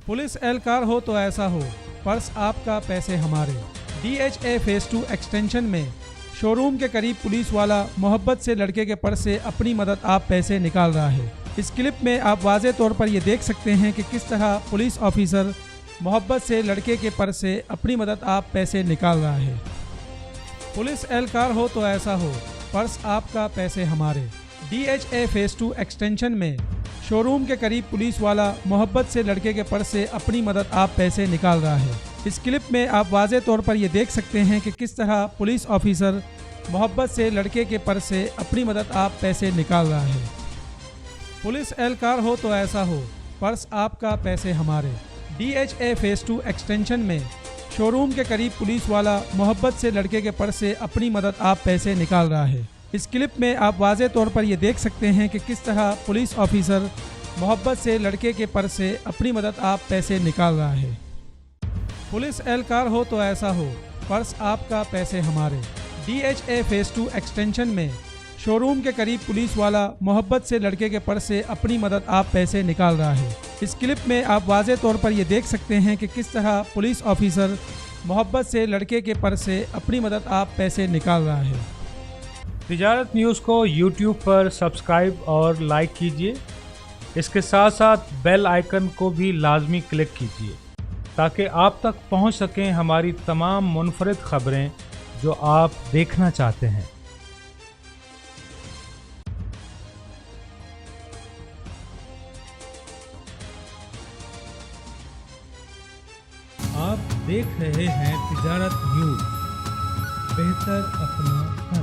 Police एहलकार हो तो ऐसा हो, पर्स आपका पैसे हमारे। DHA फेज 2 एक्सटेंशन में शोरूम के करीब पुलिस वाला मोहब्बत से लड़के के पर्स से अपनी मदद आप पैसे निकाल रहा है। इस क्लिप में आप वाज़े तौर पर ये देख सकते हैं कि किस तरह पुलिस ऑफिसर मोहब्बत से लड़के के पर्स से अपनी मदद आप पैसे निकाल रहा है। पुलिस एहलकार हो तो ऐसा हो, पर्स आपका पैसे हमारे। DHA फेज 2 एक्सटेंशन में शोरूम के करीब पुलिस वाला मोहब्बत से लड़के के पर्स से अपनी मदद आप पैसे निकाल रहा है। इस क्लिप में आप वाज़े तौर पर ये देख सकते हैं कि किस तरह पुलिस ऑफिसर मोहब्बत से लड़के के पर्स से अपनी मदद आप पैसे निकाल रहा है। पुलिस एहलकार हो तो ऐसा हो, पर्स आपका पैसे हमारे। DHA फेज 2 एक्सटेंशन में शोरूम के करीब पुलिस वाला मोहब्बत से लड़के के पर्स से अपनी मदद आप पैसे निकाल रहा है। इस क्लिप में आप वाज़े तौर पर ये देख सकते हैं कि किस तरह पुलिस ऑफिसर मोहब्बत से लड़के के पर्स से अपनी मदद आप पैसे निकाल रहा है। पुलिस एहलकार हो तो ऐसा हो, पर्स आपका पैसे हमारे। DHA फेज 2 एक्सटेंशन में शोरूम के करीब पुलिस वाला मोहब्बत से लड़के के पर्स से अपनी मदद आप पैसे निकाल रहा है। इस क्लिप में आप वाज़े तौर पर ये देख सकते हैं कि किस तरह पुलिस ऑफिसर मोहब्बत से लड़के के पर्स से अपनी मदद आप पैसे निकाल रहा है। तिजारत न्यूज़ को YouTube पर सब्सक्राइब और लाइक कीजिए। इसके साथ साथ बेल आइकन को भी लाजमी क्लिक कीजिए ताकि आप तक पहुंच सकें हमारी तमाम मुनफरिद खबरें जो आप देखना चाहते हैं। आप देख रहे हैं तिजारत न्यूज़। बेहतर अपना